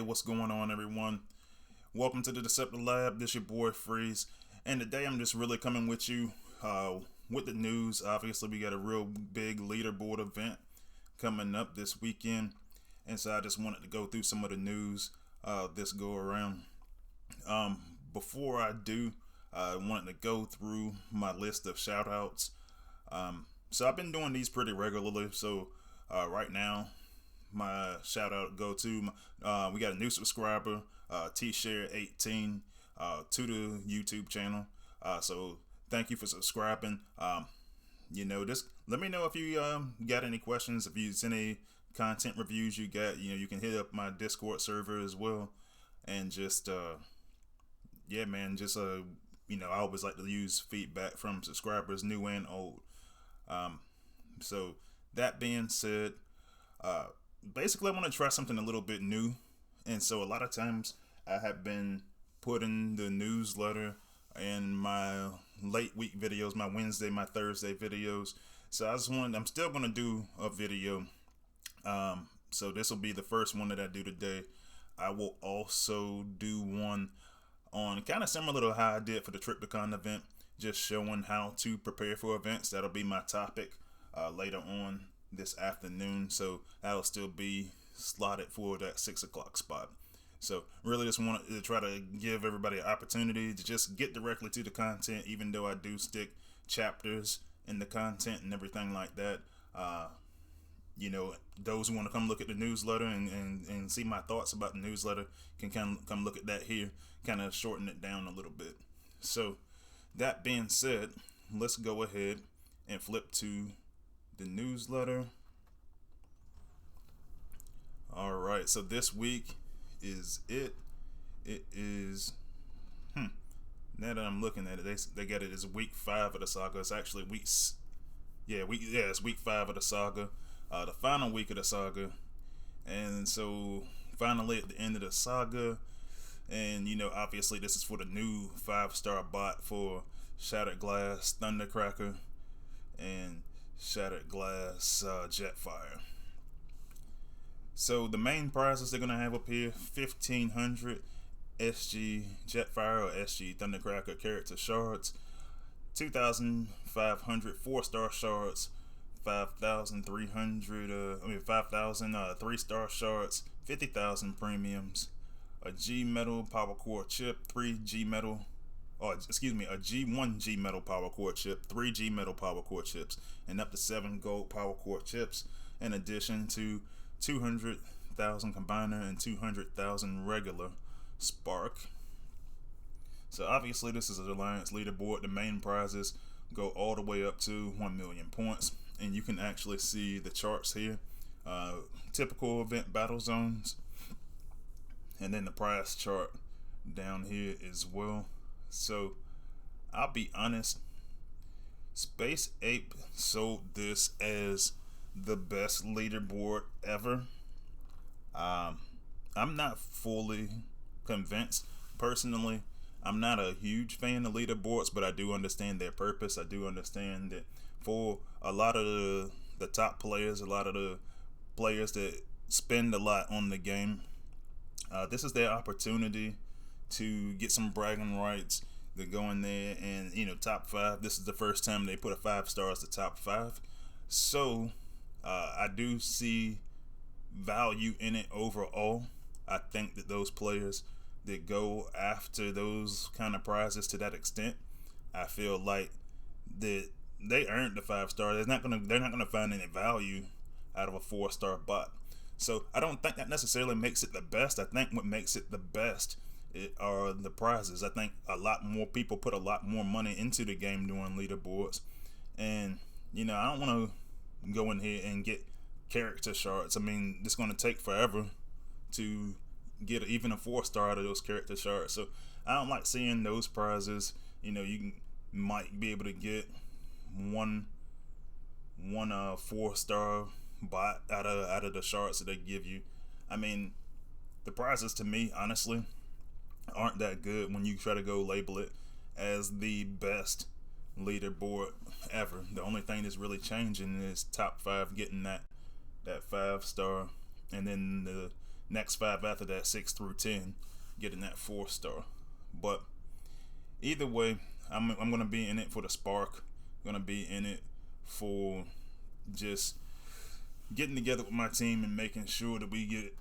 what's going on, everyone? Welcome to the Deceptive Lab. This your boy Freeze, and today I'm just really coming with you with the news. Obviously, we got a real big leaderboard event coming up this weekend, and so I just wanted to go through some of the news this go around. Before I do, I wanted to go through my list of shout outs. So I've been doing these pretty regularly. So right now, my shout out go to we got a new subscriber, T-Share18, to the YouTube channel. So thank you for subscribing. Just let me know if you got any questions, if you any content reviews you got. You can hit up my Discord server as well, and just I always like to use feedback from subscribers, new and old. So that being said, basically I want to try something a little bit new, and so a lot of times I have been putting the newsletter and my late week videos, my Wednesday, my Thursday videos. So I'm still going to do a video. So this will be the first one that I do today. I will also do one on kind of similar to how I did for the Triptychon event, just showing how to prepare for events. That'll be my topic later on this afternoon, so that'll still be slotted for that 6 o'clock spot. So really just wanted to try to give everybody an opportunity to just get directly to the content, even though I do stick chapters in the content and everything like that. Those who want to come look at the newsletter and see my thoughts about the newsletter can come look at that here, kind of shorten it down a little bit. So that being said, let's go ahead and flip to the newsletter. All right, so this week is it is now that I'm looking at it, they got it as week 5 of the saga. It's actually it's week 5 of the saga, the final week of the saga. And so finally at the end of the saga, and obviously this is for the new 5-star bot for Shattered Glass Thundercracker and Shattered Glass Jetfire. So the main prizes they're going to have up here: 1,500 SG Jetfire or SG Thundercracker character shards, 2,500 4-star shards, 5,000 3-star shards, 50,000 premiums, a G metal power core chip, a G1 G metal power core chip, 3 G metal power core chips, and up to 7 gold power core chips, in addition to 200,000 combiner and 200,000 regular spark. So obviously this is an Alliance leaderboard. The main prizes go all the way up to 1 million points, and you can actually see the charts here. Typical event battle zones, and then the prize chart down here as well. So I'll be honest, Space Ape sold this as the best leaderboard ever. I'm not fully convinced. Personally, I'm not a huge fan of leaderboards, but I do understand their purpose. I do understand that for a lot of the top players, a lot of the players that spend a lot on the game, this is their opportunity to get some bragging rights, to go in there and top 5. This is the first time they put a 5-star as the top 5, so I do see value in it overall. I think that those players that go after those kind of prizes to that extent, I feel like that they earned the 5-star. They're not gonna find any value out of a 4-star bot. So I don't think that necessarily makes it the best. I think what makes it the best are the prizes. I think a lot more people put a lot more money into the game doing leaderboards, and I don't want to go in here and get character shards. I mean, it's going to take forever to get even a 4-star out of those character shards. So I don't like seeing those prizes. Might be able to get one 4-star bot out of the shards that they give you. I mean, the prizes to me, honestly, aren't that good when you try to go label it as the best leaderboard ever. The only thing that's really changing is top 5 getting that 5-star, and then next 5 after that, 6 through 10, getting that 4-star. But either way, I'm going to be in it for the spark. I'm going to be in it for just getting together with my team and making sure that we get,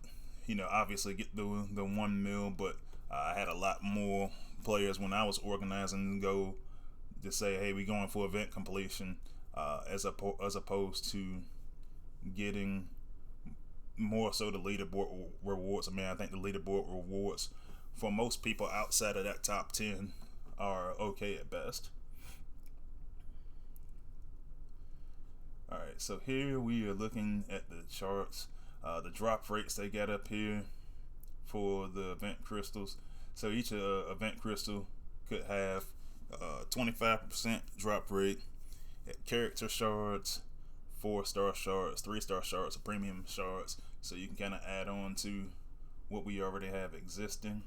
obviously get the 1 mil. But I had a lot more players when I was organizing to go to say, hey, we going for event completion, as opposed to getting more so the leaderboard rewards. I mean, I think the leaderboard rewards for most people outside of that top 10 are okay at best. Alright, so here we are looking at the charts, the drop rates they got up here for the event crystals. So each event crystal could have 25% drop rate at character shards, 4-star shards, 3-star shards, premium shards. So you can kind of add on to what we already have existing.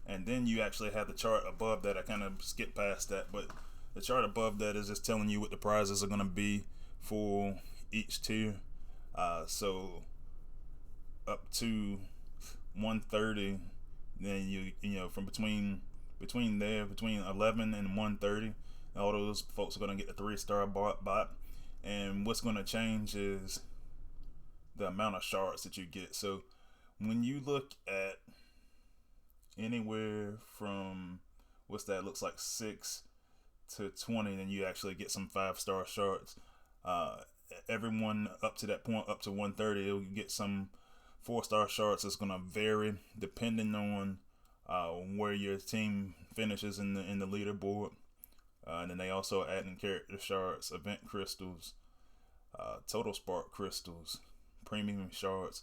And then you actually have the chart above that. I kind of skipped past that, but the chart above that is just telling you what the prizes are going to be for each tier. So up to 130, then you from between 11 and 130, all those folks are going to get the 3-star bot. And what's going to change is the amount of shards that you get. So when you look at anywhere from, looks like 6 to 20, then you actually get some 5-star shards. Everyone up to that point, up to 130, you'll get some 4-star shards. It's going to vary depending on where your team finishes in the leaderboard. And then they also add in character shards, event crystals, total spark crystals, premium shards,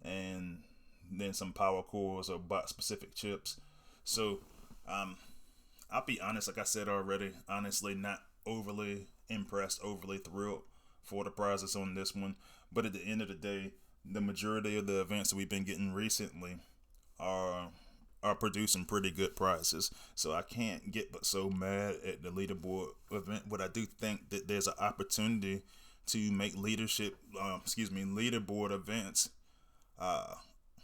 and then some power cores or bot specific chips. So I'll be honest, like I said already, honestly not overly impressed, overly thrilled for the prizes on this one. But at the end of the day, the majority of the events that we've been getting recently are producing pretty good prizes. So I can't get but so mad at the leaderboard event. But I do think that there's an opportunity to make leaderboard events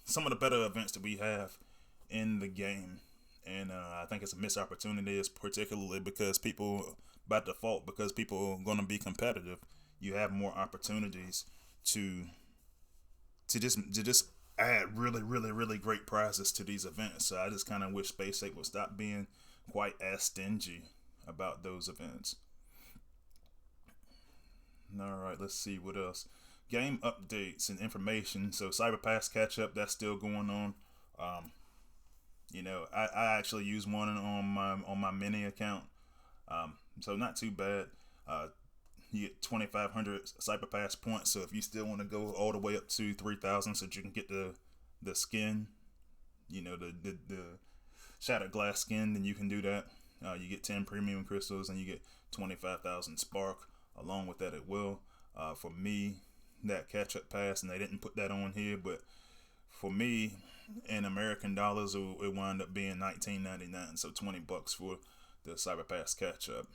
some of the better events that we have in the game. And I think it's a missed opportunity, particularly because people, by default, because people are going to be competitive, you have more opportunities to just add really, really, really great prizes to these events. So I just kind of wish Space 8 would stop being quite as stingy about those events. Alright, let's see what else. Game updates and information. So Cyber Pass catch up, that's still going on. I actually use one on my mini account. So not too bad. You get 2,500 Cyber Pass points. So if you still want to go all the way up to 3,000 so that you can get the skin, the Shattered Glass skin, then you can do that. You get 10 premium crystals and you get 25,000 spark along with that as well. For me, that catch-up pass, and they didn't put that on here, but for me, in American dollars, it wound up being $19.99, so $20 for the Cyber Pass catch-up.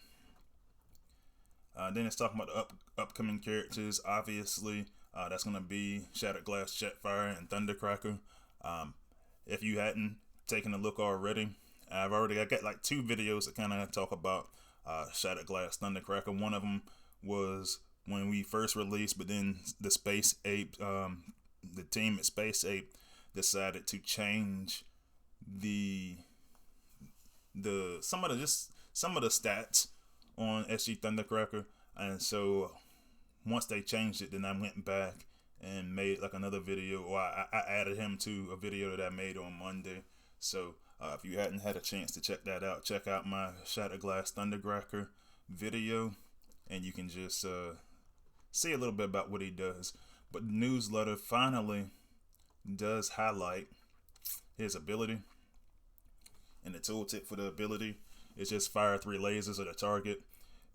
Then it's talking about the upcoming characters. Obviously, that's going to be Shattered Glass, Jetfire, and Thundercracker. If you hadn't taken a look already, I got like 2 videos that kind of talk about Shattered Glass, Thundercracker. One of them was when we first released, but then the Space Ape, the team at Space Ape decided to change some of the stats on SG Thundercracker, and so once they changed it, then I went back and made like another video, or I added him to a video that I made on Monday. So if you hadn't had a chance to check that out, check out my Shattered Glass Thundercracker video, and you can just see a little bit about what he does. But the newsletter finally does highlight his ability, and the tooltip for the ability is just fire 3 lasers at a target,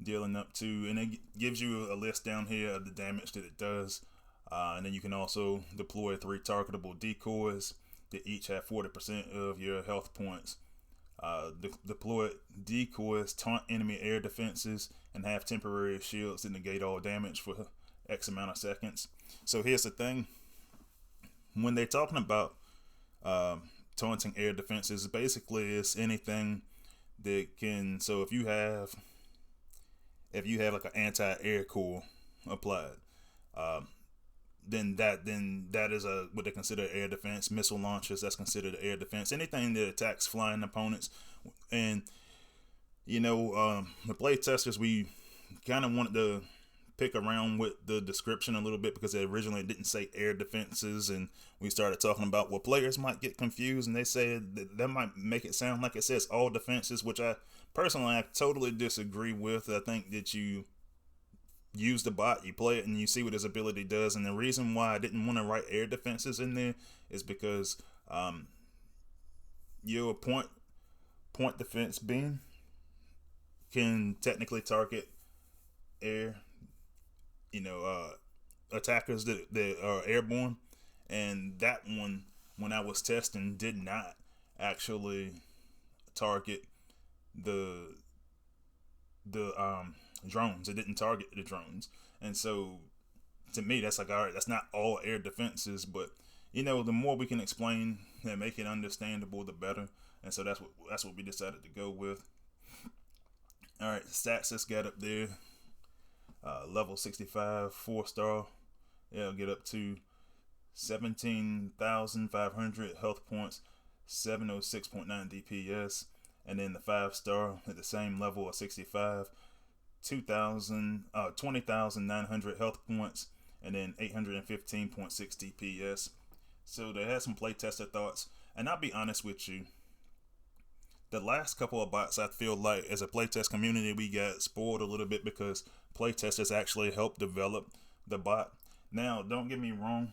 dealing up to, and it gives you a list down here of the damage that it does. And then you can also deploy 3 targetable decoys that each have 40% of your health points. Deployed decoys taunt enemy air defenses and have temporary shields that negate all damage for X amount of seconds. So here's the thing: when they're talking about taunting air defenses, basically it's anything that can. So if you have like an anti-air core applied, then that is what they consider air defense. Missile launchers, that's considered air defense. Anything that attacks flying opponents. And the playtesters, we kind of wanted to pick around with the description a little bit because it originally didn't say air defenses, and we started talking about players might get confused, and they said that might make it sound like it says all defenses, which I totally disagree with. I think that you use the bot, you play it, and you see what his ability does. And the reason why I didn't want to write air defenses in there is because your point defense beam can technically target air, attackers that are airborne, and that one, when I was testing, did not actually target the drones. It didn't target the drones, and so to me, that's like, all right, that's not all air defenses, but the more we can explain and make it understandable, the better. And so that's what we decided to go with. All right, stats let's get up there. Level 65, 4-star. It'll get up to 17,500 health points, 706.9 DPS. And then the 5-star at the same level of 65, 20,900 health points, and then 815.6 DPS. So they had some playtester thoughts, and I'll be honest with you, the last couple of bots, I feel like as a playtest community, we got spoiled a little bit because playtesters actually helped develop the bot. Now, don't get me wrong,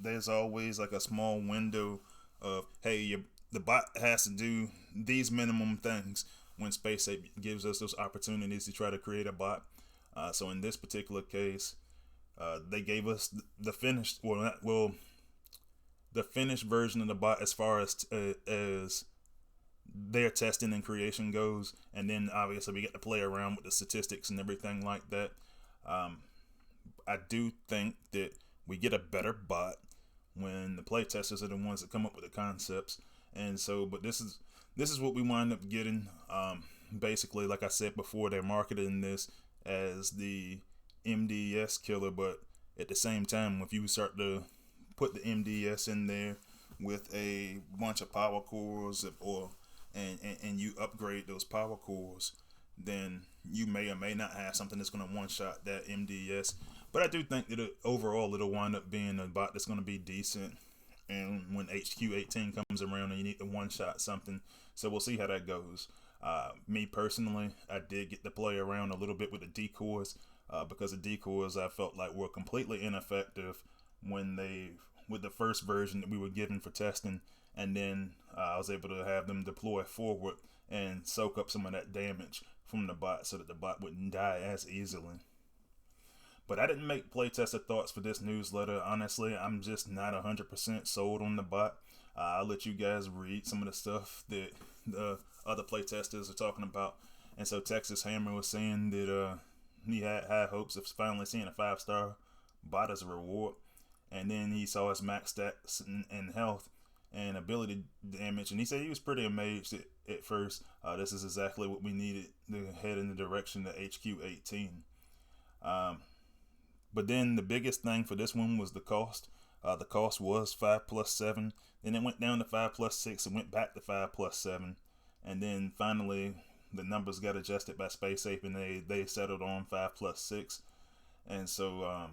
there's always like a small window of, hey, the bot has to do these minimum things when SpaceApe gives us those opportunities to try to create a bot. So in this particular case, they gave us the finished, the finished version of the bot as far as their testing and creation goes, and then obviously we get to play around with the statistics and everything like that. I do think that we get a better bot when the playtesters are the ones that come up with the concepts, and so, but this is what we wind up getting. Basically, like I said before, they're marketing this as the MDS killer, but at the same time, if you start to put the MDS in there with a bunch of power cores and you upgrade those power cores, then you may or may not have something that's going to one-shot that MDS. But I do think that overall it'll wind up being a bot that's going to be decent. And when HQ18 comes around and you need to one-shot something, so we'll see how that goes. Me personally, I did get to play around a little bit with the decoys because the decoys I felt like were completely ineffective with the first version that we were given for testing. And then I was able to have them deploy forward and soak up some of that damage from the bot so that the bot wouldn't die as easily. But I didn't make playtester thoughts for this newsletter. Honestly, I'm just not 100% sold on the bot. I'll let you guys read some of the stuff that the other playtesters are talking about. And so Texas Hammer was saying that he had high hopes of finally seeing a 5-star bot as a reward. And then he saw his max stats and health and ability damage, and he said he was pretty amazed at first. This is exactly what we needed to head in the direction of HQ18. But then the biggest thing for this one was the cost. The cost was 5+7, then it went down to 5+6 and went back to 5+7, and then finally the numbers got adjusted by SpaceApe and they settled on 5+6. And so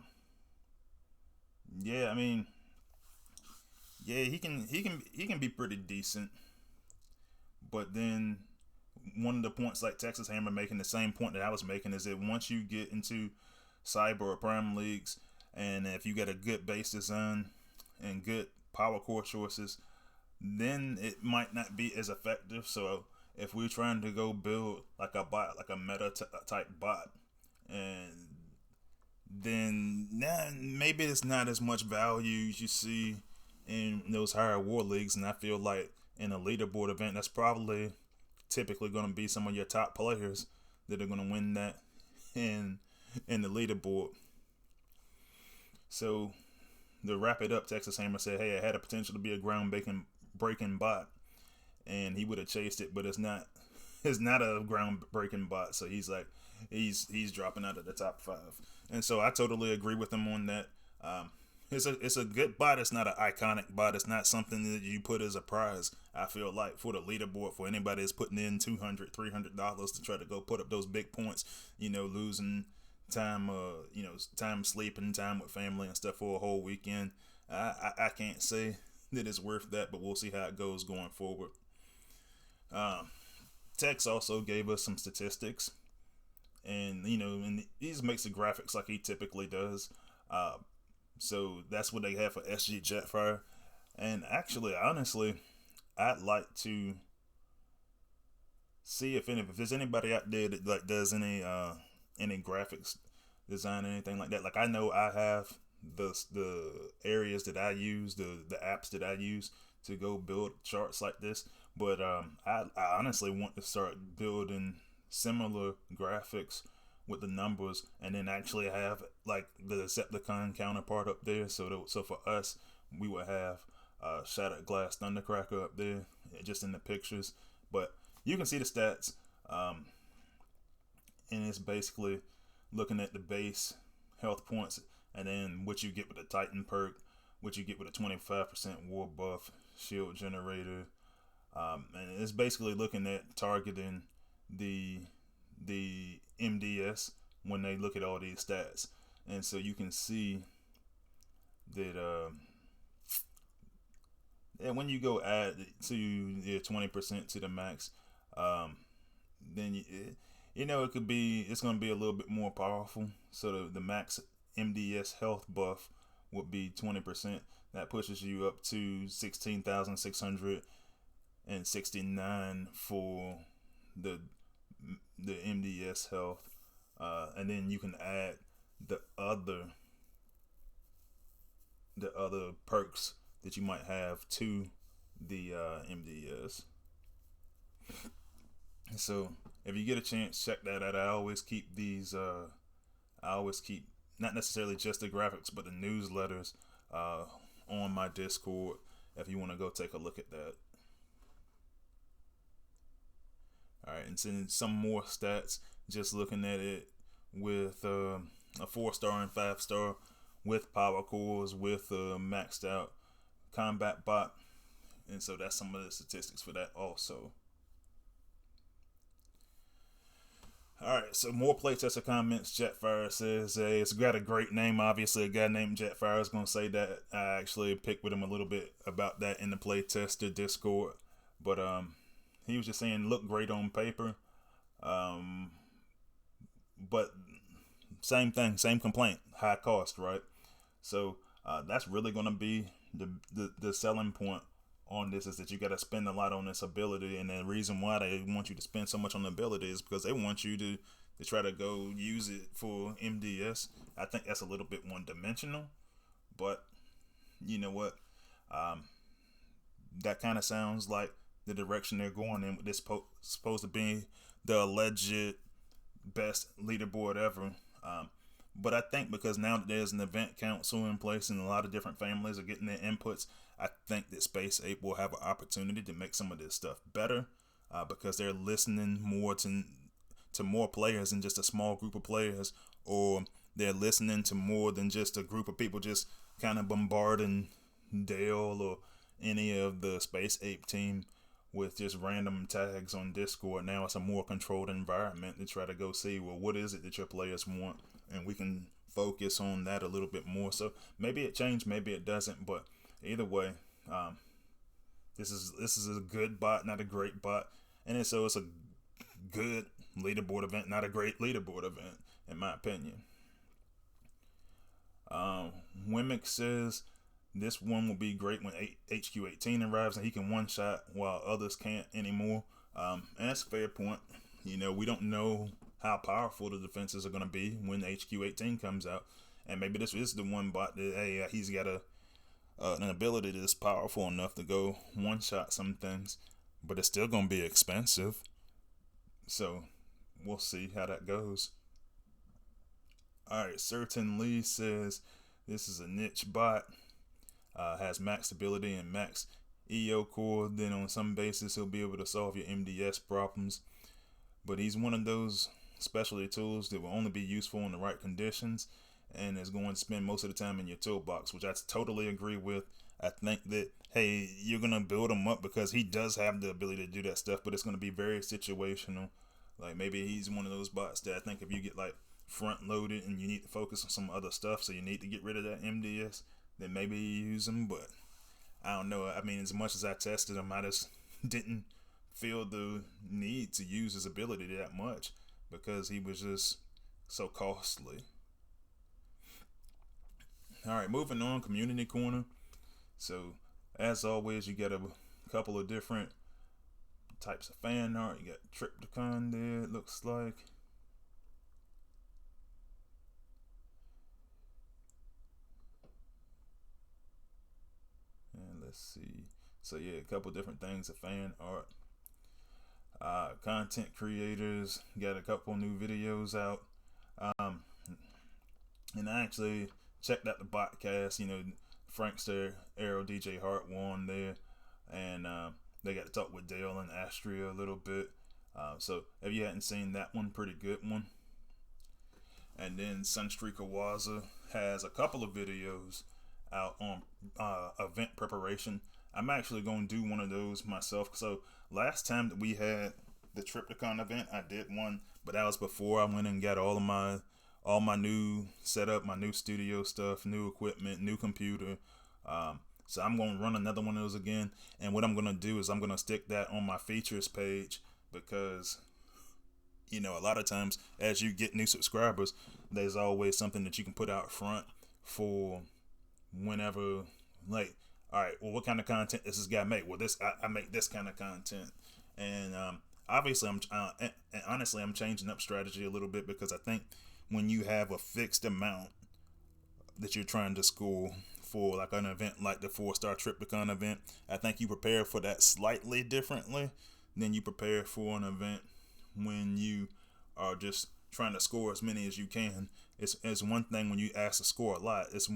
yeah, I mean, yeah, he can be pretty decent. But then one of the points, like Texas Hammer making the same point that I was making, is that once you get into cyber or prime leagues, and if you get a good base design and good power core choices, then it might not be as effective. So if we're trying to go build like a bot, like a meta type bot, and then maybe it's not as much value as you see in those higher war leagues. And I feel like in a leaderboard event, that's probably typically going to be some of your top players that are going to win that in the leaderboard. So to wrap it up, Texas Hammer said, "Hey, it had a potential to be a breaking bot, and he would have chased it, but it's not. It's not a groundbreaking bot. So he's like, he's dropping out of the top 5, and so I totally agree with him on that. It's a good bot. It's not an iconic bot. It's not something that you put as a prize. I feel like for the leaderboard, for anybody that's putting in $200, $300 to try to go put up those big points, losing time, time sleeping, time with family and stuff for a whole weekend. I can't say that it's worth that, but we'll see how it goes going forward. Tex also gave us some statistics, and and he makes the graphics like he typically does. So that's what they have for SG Jetfire. And actually, honestly, I'd like to see if there's anybody out there that like does any graphics design or anything like that. Like I know I have the areas that I use, the apps that I use to go build charts like this. But I honestly want to start building similar graphics with the numbers, and then actually have like the Decepticon counterpart up there. So for us, we would have Shattered Glass Thundercracker up there, just in the pictures. But you can see the stats, and it's basically looking at the base health points, and then what you get with the Titan perk, what you get with a 25% war buff, shield generator, and it's basically looking at targeting the MDS when they look at all these stats. And so you can see that and when you go add to your 20% to the max, then it's going to be a little bit more powerful. So the max MDS health buff would be 20%. That pushes you up to 16,669 for the MDS health, and then you can add the other perks that you might have to the MDS. So if you get a chance, check that out. I always keep not necessarily just the graphics, but the newsletters on my Discord if you want to go take a look at that. Alright, and then some more stats, just looking at it with a 4-star and 5-star, with power cores, with maxed out combat bot. And so that's some of the statistics for that also. Alright, so more playtester comments. Jetfire says, hey, it's got a great name. Obviously, a guy named Jetfire is going to say that. I actually picked with him a little bit about that in the playtester Discord. But he was just saying, look great on paper. But same thing, same complaint, high cost, right? So that's really going to be the selling point on this, is that you got to spend a lot on this ability. And the reason why they want you to spend so much on the ability is because they want you to try to go use it for MDS. I think that's a little bit one-dimensional, but you know what? That kind of sounds like the direction they're going in with this supposed to be the alleged best leaderboard ever. But I think because now that there's an event council in place and a lot of different families are getting their inputs, I think that Space Ape will have an opportunity to make some of this stuff better, because they're listening more to more players than just a small group of players, or they're listening to more than just a group of people just kind of bombarding Dale or any of the Space Ape team with just random tags on Discord. Now it's a more controlled environment to try to go see, well, what is it that your players want, and we can focus on that a little bit more. So maybe it changed, maybe it doesn't, but either way, this is a good bot, not a great bot, and so it's a good leaderboard event, not a great leaderboard event, in my opinion. Wimmick says this one will be great when HQ18 arrives and he can one-shot while others can't anymore. And that's a fair point. We don't know how powerful the defenses are going to be when HQ18 comes out. And maybe this is the one bot that, hey, he's got an ability that's powerful enough to go one-shot some things. But it's still going to be expensive. So we'll see how that goes. Alright, Certain Lee says, This is a niche bot. Has max stability and max EO core. Then on some basis he'll be able to solve your MDS problems. But he's one of those specialty tools that will only be useful in the right conditions and is going to spend most of the time in your toolbox, which I totally agree with. I think that, hey, you're going to build him up because he does have the ability to do that stuff, but it's going to be very situational. Like maybe he's one of those bots that I think if you get like front loaded and you need to focus on some other stuff, so you need to get rid of that MDS, then maybe you use him. But I don't know. I mean, as much as I tested him, I just didn't feel the need to use his ability that much because he was just so costly. Alright, moving on, community corner. So as always, you get a couple of different types of fan art. You got Triptychon there, it looks like. And let's see. So yeah, a couple different things of fan art. Content creators got a couple new videos out. And I actually checked out the podcast. You know, Frankster, Arrow, DJ Hart won there, and they got to talk with Dale and Astria a little bit. So if you hadn't seen that one, pretty good one. And then Sunstreak Awaza has a couple of videos out on event preparation. I'm actually going to do one of those myself. So last time that we had the Triptychon event, I did one, but that was before I went and got all my new setup, my new studio stuff, new equipment, new computer. So I'm going to run another one of those again. And what I'm going to do is I'm going to stick that on my features page because, you know, a lot of times as you get new subscribers, there's always something that you can put out front for whenever, like, all right, well, what kind of content does this guy make? Well, I make this kind of content. And obviously, and honestly, I'm changing up strategy a little bit because I think when you have a fixed amount that you're trying to score for like an event like the 4-star Triptychon event, I think you prepare for that slightly differently than you prepare for an event when you are just trying to score as many as you can. It's one thing when you ask to score a lot. It's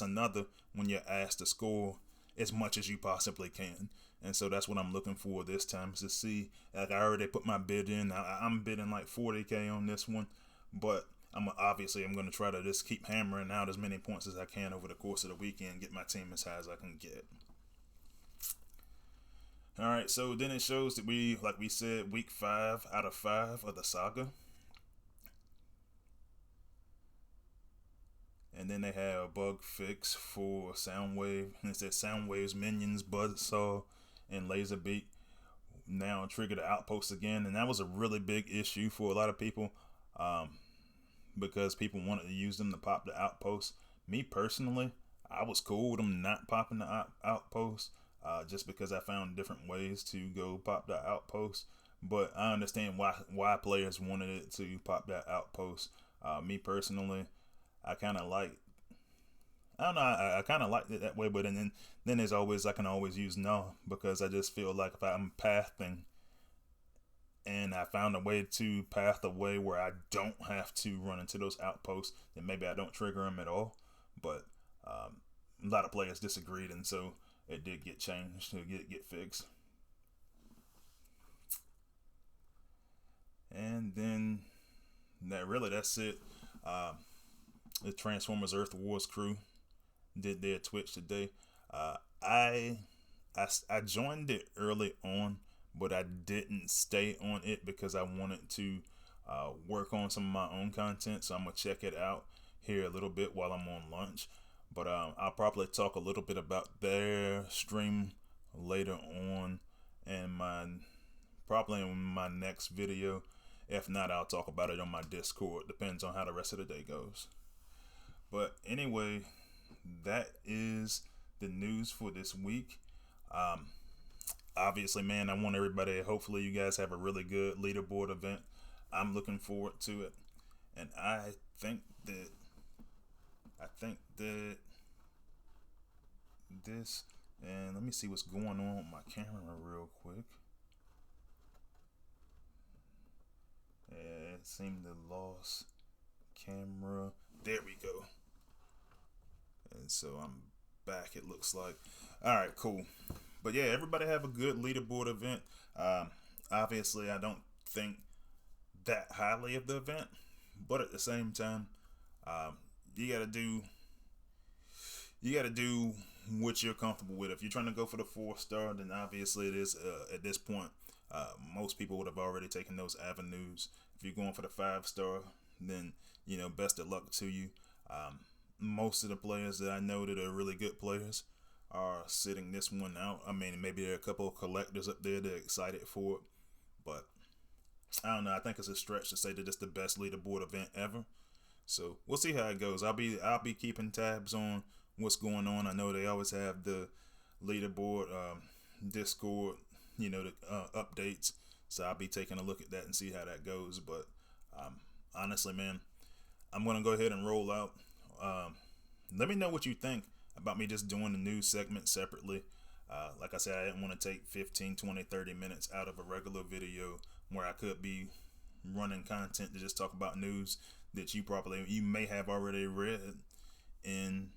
another when you're asked to score as much as you possibly can. And so that's what I'm looking for this time, is to see, like, I already put my bid in. I'm bidding like 40K on this one, but I'm going to try to just keep hammering out as many points as I can over the course of the weekend, get my team as high as I can get. All right, so then it shows that like we said, week 5 out of 5 of the saga. And then they have a bug fix for Soundwave. And it says Soundwave's minions, Buzzsaw and Laserbeak now trigger the outpost again. And that was a really big issue for a lot of people because people wanted to use them to pop the outpost. Me personally, I was cool with them not popping the outpost just because I found different ways to go pop the outpost. But I understand why players wanted it to pop that outpost. Me personally, I kind of like, I don't know, I kind of liked it that way, but then there's always, I can always use no, because I just feel like if I'm pathing and I found a way to path a way where I don't have to run into those outposts, then maybe I don't trigger them at all. But a lot of players disagreed, and so it did get changed to get fixed. And then that's it. The Transformers Earth Wars crew did their Twitch today. I joined it early on, but I didn't stay on it because I wanted to work on some of my own content. So I'm gonna check it out here a little bit while I'm on lunch. But I'll probably talk a little bit about their stream later on, and probably in my next video. If not, I'll talk about it on my Discord. Depends on how the rest of the day goes. But anyway, that is the news for this week. Obviously, man, I want everybody, hopefully you guys have a really good leaderboard event. I'm looking forward to it. And I think that this, and let me see what's going on with my camera real quick. It seemed to lost camera. There we go. So I'm back, it looks like. Alright, cool. But yeah, everybody have a good leaderboard event. Obviously, I don't think that highly of the event, but at the same time, you gotta do what you're comfortable with. If you're trying to go for the 4-star, then obviously it is at this point. Most people would have already taken those avenues. If you're going for the 5-star, then best of luck to you. Most of the players that I know that are really good players are sitting this one out. I mean, maybe there are a couple of collectors up there that are excited for it, but I don't know. I think it's a stretch to say that it's the best leaderboard event ever. So we'll see how it goes. I'll be keeping tabs on what's going on. I know they always have the leaderboard Discord, the updates. So I'll be taking a look at that and see how that goes. But honestly, man, I'm gonna go ahead and roll out. Let me know what you think about me just doing the news segment separately. Like I said, I didn't want to take 15, 20, 30 minutes out of a regular video where I could be running content to just talk about news that you may have already read in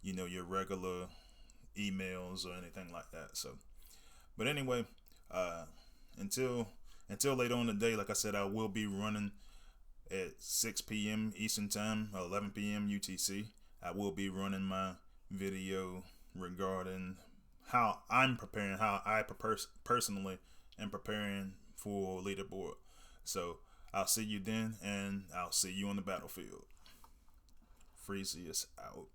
your regular emails or anything like that. So, but anyway, until later on today, like I said, I will be running at 6 p.m. Eastern Time, 11 p.m. UTC. I will be running my video regarding how I'm preparing, how I personally am preparing for leaderboard. So I'll see you then, and I'll see you on the battlefield. Freezy is out.